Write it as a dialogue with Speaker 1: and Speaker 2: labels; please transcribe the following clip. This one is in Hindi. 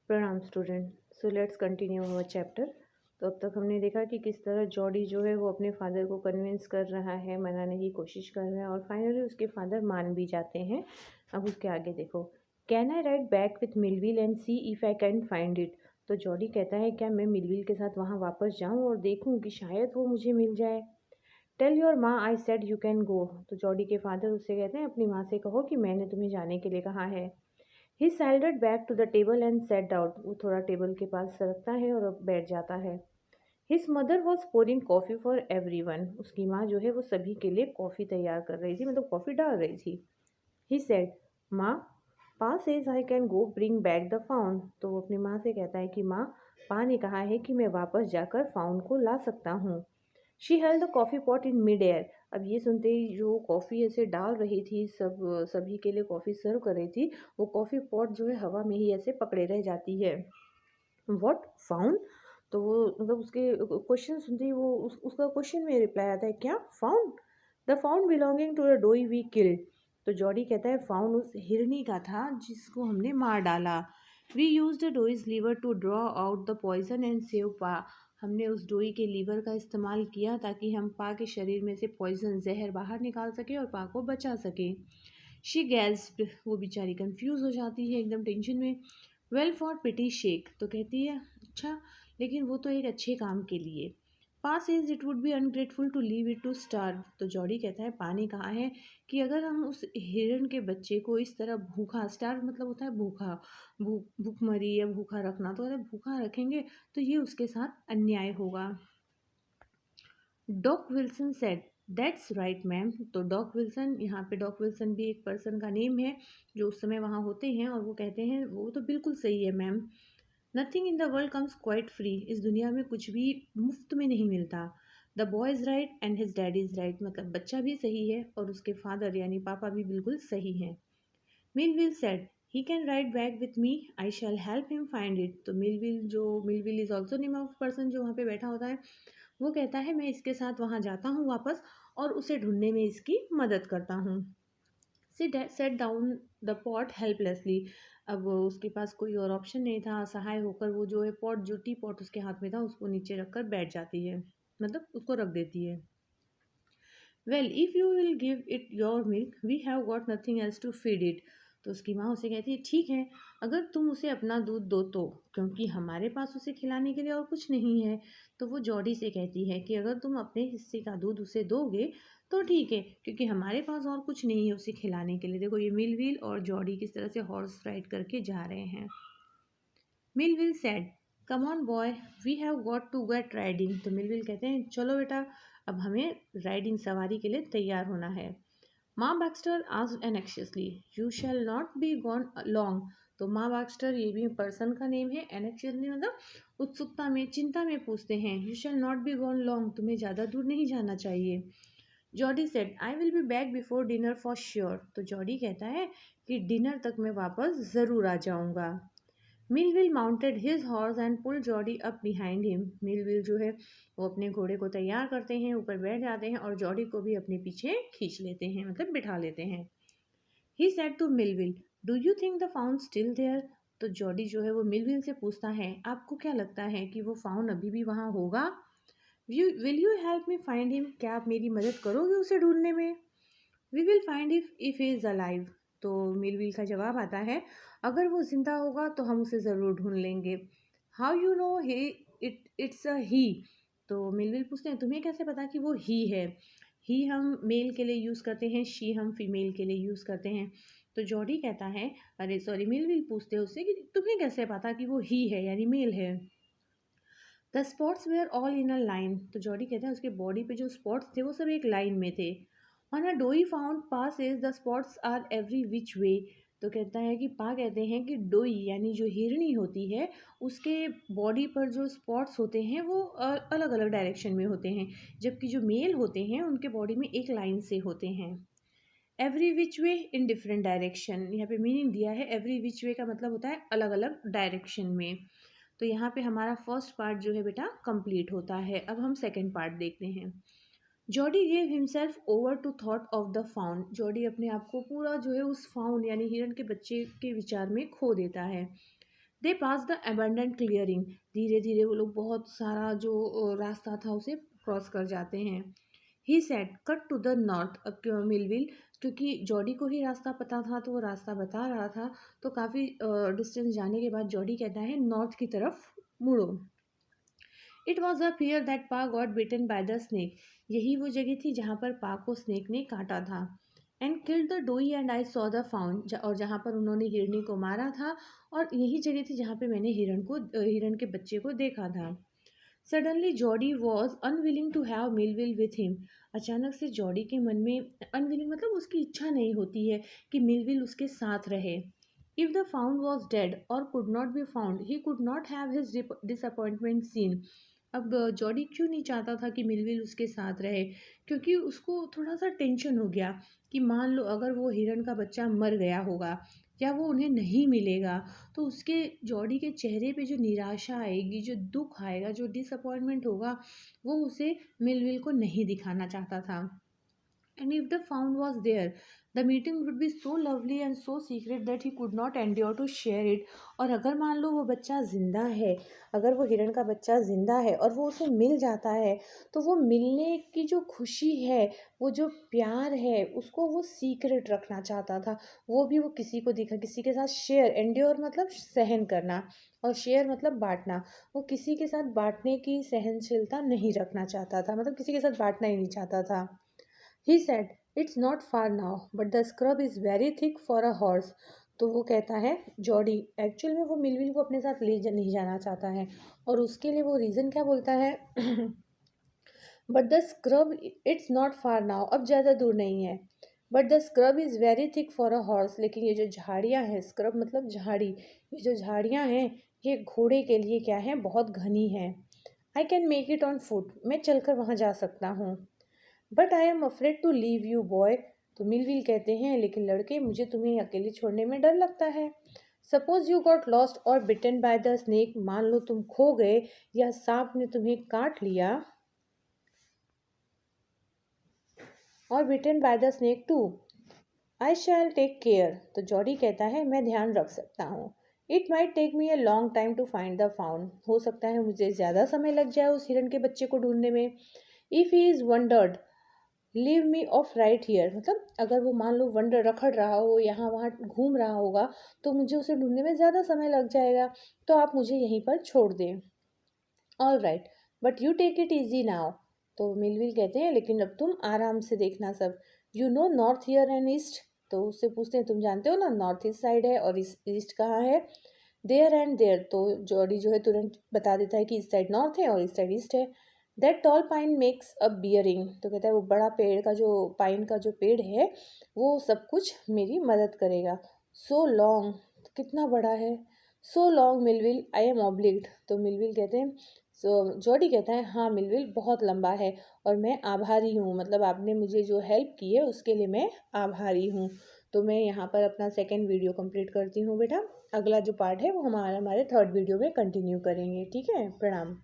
Speaker 1: प्रणाम student. So let's continue our chapter. तो अब तक हमने देखा कि किस तरह जॉडी जो है वो अपने फादर को कन्विंस कर रहा है, मनाने की कोशिश कर रहा है और फाइनली उसके फादर मान भी जाते हैं। अब उसके आगे देखो। Can I right back with Millville and C if I can find it. तो जॉडी कहता है क्या मैं मिलविल के साथ वहाँ वापस जाऊँ और देखूँ कि शायद वो मुझे मिल जाए। टेल योर माँ I said you can go. तो जॉडी के फादर उससे कहते हैं अपनी माँ से कहो कि मैंने तुम्हें जाने के लिए कहा है। He sauntered back to the table and set down. वो थोड़ा टेबल के पास सरकता है और अब बैठ जाता है। His mother was pouring coffee for every one. उसकी माँ जो है वो सभी के लिए कॉफ़ी तैयार कर रही थी, मतलब कॉफ़ी डाल रही थी। ही सेड माँ पा says I can go bring back the found. तो वो अपनी माँ से कहता है कि माँ, पा ने कहा है कि मैं वापस जाकर फाउंड को ला सकता हूँ। She held the coffee pot in mid air. अब ये सुनते ही जो कॉफ़ी ऐसे डाल रही थी, सभी के लिए कॉफ़ी सर्व कर रही थी, वो कॉफ़ी पॉट जो है हवा में ही ऐसे पकड़े रह जाती है। What found. तो वो मतलब उसके क्वेश्चन सुनते ही वो उसका क्वेश्चन में रिप्लाई आता है, क्या found. The found belonging to the doe we killed. तो जॉडी कहता है फाउंड उस हिरनी का था जिसको हमने मार डाला। We use the doe's liver to draw out the poison and save pa. हमने उस डोई के लीवर का इस्तेमाल किया ताकि हम पा के शरीर में से पॉइजन जहर बाहर निकाल सके और पा को बचा सके। She gasped. वो बेचारी कंफ्यूज हो जाती है, एकदम टेंशन में। Well for pity's sake. तो कहती है अच्छा, लेकिन वो तो एक अच्छे काम के लिए। Pa says it would be ungrateful to leave it to starve. तो जॉडी कहता है पा ने कहा है कि अगर हम उस हिरण के बच्चे को इस तरह भूखा, स्टार्व मतलब होता है भूखा, भूखमरी या भूखा रखना, तो अगर भूखा रखेंगे तो ये उसके साथ अन्याय होगा। Doc Wilson said that's right ma'am. तो डॉक विल्सन, यहाँ पे डॉक विल्सन भी एक पर्सन का नेम है जो उस समय वहाँ होते हैं, और वो कहते हैं वो तो बिल्कुल सही है ma'am. Nothing in the world comes quite free. इस दुनिया में कुछ भी मुफ्त में नहीं मिलता। The boy is right and his daddy is right. मतलब बच्चा भी सही है और उसके फादर यानी पापा भी बिल्कुल सही हैं। Millwheel said he can ride back with me, I shall help him find it. तो Millwheel is also name of person जो वहाँ पे बैठा होता है, वो कहता है मैं इसके साथ वहाँ जाता हूँ वापस और उसे ढूंढने में इसकी मदद करता हूँ। Set down the pot helplessly. अब उसके पास कोई और ऑप्शन नहीं था, असहाय होकर वो जो है पॉट, जो टी पॉट उसके हाथ में था, उसको नीचे रखकर बैठ जाती है, मतलब उसको रख देती है। Well if you will give it your milk we have got nothing else to feed it. तो उसकी माँ उसे कहती है ठीक है, अगर तुम उसे अपना दूध दो तो, क्योंकि हमारे पास उसे खिलाने के लिए और कुछ नहीं है। तो वो जॉडी से कहती है कि अगर तुम अपने हिस्से का दूध उसे दोगे तो ठीक है, क्योंकि हमारे पास और कुछ नहीं है उसे खिलाने के लिए। देखो ये मिलविल और जॉडी किस तरह से हॉर्स राइड करके जा रहे हैं। Millwheel said come on boy we have got to get riding. तो मिलविल कहते हैं चलो बेटा, अब हमें राइडिंग, सवारी के लिए तैयार होना है। Ma Baxter asked anxiously you shall not be gone long. तो माँ बैक्स्टर ये भी पर्सन का नेम है, एनेक्शियसली मतलब उत्सुकता में, चिंता में पूछते हैं। You shall not be gone long, तुम्हें ज़्यादा दूर नहीं जाना चाहिए। Jordi said I will be back before dinner for sure. तो जॉडी कहता है कि डिनर तक मैं वापस ज़रूर आ जाऊँगा। Millwheel mounted his horse and pull Jody up behind him. Millwheel जो है वो अपने घोड़े को तैयार करते हैं, ऊपर बैठ जाते हैं और जॉडी को भी अपने पीछे खींच लेते हैं, मतलब बिठा लेते हैं। He said to Millwheel do you think the found still there. तो जॉडी जो है वो मिलविल से पूछता है आपको क्या लगता है कि वो फाउंड अभी भी वहाँ होगा। Will you help me find him, क्या आप मेरी मदद करोगे उसे ढूंढने में। We will find if he is alive. तो मिलविल का जवाब आता है अगर वो ज़िंदा होगा तो हम उसे ज़रूर ढूंढ लेंगे। How you know he, it's a he. तो मिलविल पूछते हैं तुम्हें कैसे पता कि वो ही है। ही हम मेल के लिए यूज़ करते हैं, शी हम फीमेल के लिए यूज़ करते हैं। तो जॉडी कहता है, अरे सॉरी, मिलविल पूछते हैं उससे कि तुम्हें कैसे पता कि वो ही है यानी मेल है। The spots were all in a line. तो जॉडी कहते हैं उसके बॉडी पे जो स्पॉट्स थे वो सब एक लाइन में थे। On a doe found pass is the spots are every which way. तो कहता है कि पा कहते हैं कि डोई यानी जो हिरनी होती है उसके बॉडी पर जो स्पॉट्स होते हैं वो अलग अलग डायरेक्शन में होते हैं, जबकि जो मेल होते हैं उनके बॉडी में एक लाइन से होते हैं। Every which way in different direction, यहाँ पे मीनिंग दिया है। एवरी विच वे का मतलब होता है अलग अलग डायरेक्शन में। तो यहाँ पे हमारा फर्स्ट पार्ट जो है बेटा कंप्लीट होता है। अब हम सेकंड पार्ट देखते हैं। Jody gave himself over to thought of the found. Jody अपने आप को पूरा जो है उस फाउंड यानी हिरण के बच्चे के विचार में खो देता है। दे पास द अबंडेंट क्लियरिंग, धीरे धीरे वो लोग बहुत सारा जो रास्ता था उसे क्रॉस कर जाते हैं। He said cut to the north, अब क्यों मिलविल, क्योंकि जॉडी को ही रास्ता पता था तो वो रास्ता बता रहा था, तो काफ़ी डिस्टेंस जाने के बाद जॉडी कहता है नॉर्थ की तरफ मुड़ो। It was a fear that pa got bitten by the snake, यही वो जगह थी जहाँ पर पा को स्नेक ने काटा था। And killed the doe and I saw the found, और जहाँ पर उन्होंने हिरनी को मारा था, और यही जगह थी जहाँ पे मैंने हिरन के बच्चे को देखा था। Suddenly Jody was unwilling to have Millwheel with him, अचानक से जॉडी के मन में, अनविलिंग मतलब उसकी इच्छा नहीं होती है कि मिलविल उसके साथ रहे। If the found was dead और could not be found he could not have his disappointment seen. अब जॉडी क्यों नहीं चाहता था कि मिलविल उसके साथ रहे, क्योंकि उसको थोड़ा सा टेंशन हो गया कि मान लो अगर वो हिरन का बच्चा मर गया होगा या वो उन्हें नहीं मिलेगा, तो उसके जॉडी के चेहरे पे जो निराशा आएगी, जो दुख आएगा, जो डिसअपॉइंटमेंट होगा, वो उसे मिलविल को नहीं दिखाना चाहता था। And if the found was there, the meeting would be so lovely and so secret that he could not endure to share it. और अगर मान लो वो बच्चा जिंदा है, अगर वो हिरण का बच्चा जिंदा है और वो उसे मिल जाता है, तो वो मिलने की जो खुशी है, वो जो प्यार है, उसको वो सीक्रेट रखना चाहता था। वो भी वो किसी को दिखा, किसी के साथ शेयर, एंड्योर मतलब सहन करना, और शेयर मतलब बांटना। वो किसी के साथ बांटने की सहनशीलता नहीं रखना चाहता था, मतलब किसी के साथ बांटना ही नहीं चाहता था। He said it's not far now but the scrub is very thick for a horse. तो वो कहता है जॉडी एक्चुअल में वो मिलविल को अपने साथ नहीं जाना चाहता है, और उसके लिए वो रीज़न क्या बोलता है but the scrub it's not far now, अब ज़्यादा दूर नहीं है। But the scrub is very thick for a horse, लेकिन ये जो झाड़ियाँ हैं, स्क्रब मतलब झाड़ी, ये जो झाड़ियाँ हैं ये घोड़े के लिए क्या है, बहुत घनी है। I can make it on foot, मैं चलकर वहाँ जा सकता हूँ। But I am afraid to leave you boy, तो मिलविल कहते हैं लेकिन लड़के मुझे तुम्हें अकेले छोड़ने में डर लगता है। सपोज यू गॉट लॉस्ट और बिटन बाय द स्नेक, मान लो तुम खो गए या सांप ने तुम्हें काट लिया, और bitten by the snake too, I shall take care, तो जॉडी कहता है मैं ध्यान रख सकता हूँ। It might take me a long time to find the found, हो सकता है मुझे ज़्यादा समय लग जाए उस हिरन के बच्चे को ढूंढने में। If he is wandered leave me off right here, मतलब अगर वो मान लो वंडर रखड़ रहा हो, यहाँ वहाँ घूम रहा होगा, तो मुझे उसे ढूंढने में ज़्यादा समय लग जाएगा, तो आप मुझे यहीं पर छोड़ दें। All right but you take it easy now, तो मिलविल कहते हैं लेकिन अब तुम आराम से देखना सब। You know north here and east, तो उससे पूछते हैं तुम जानते हो ना नॉर्थ ईस्ट साइड है और ईस्ट कहाँ है। देयर एंड देयर, तो जॉडी जो है तुरंत बता देता है कि इस साइड नॉर्थ है और इस साइड ईस्ट है। That toll pine makes a bearing, तो कहता है वो बड़ा पेड़ का जो पाइन का जो पेड़ है वो सब कुछ मेरी मदद करेगा। सो लॉन्ग, कितना बड़ा है। So long Millwheel I am obliged, तो मिलविल कहते हैं, सो जॉडी कहता है हाँ मिलविल बहुत लंबा है और मैं आभारी हूँ, मतलब आपने मुझे जो हेल्प की है उसके लिए मैं आभारी हूँ। तो मैं यहाँ पर अपना सेकेंड वीडियो कंप्लीट करती हूँ बेटा, अगला जो पार्ट है वो हमारे थर्ड वीडियो में कंटिन्यू करेंगे। ठीक है, प्रणाम।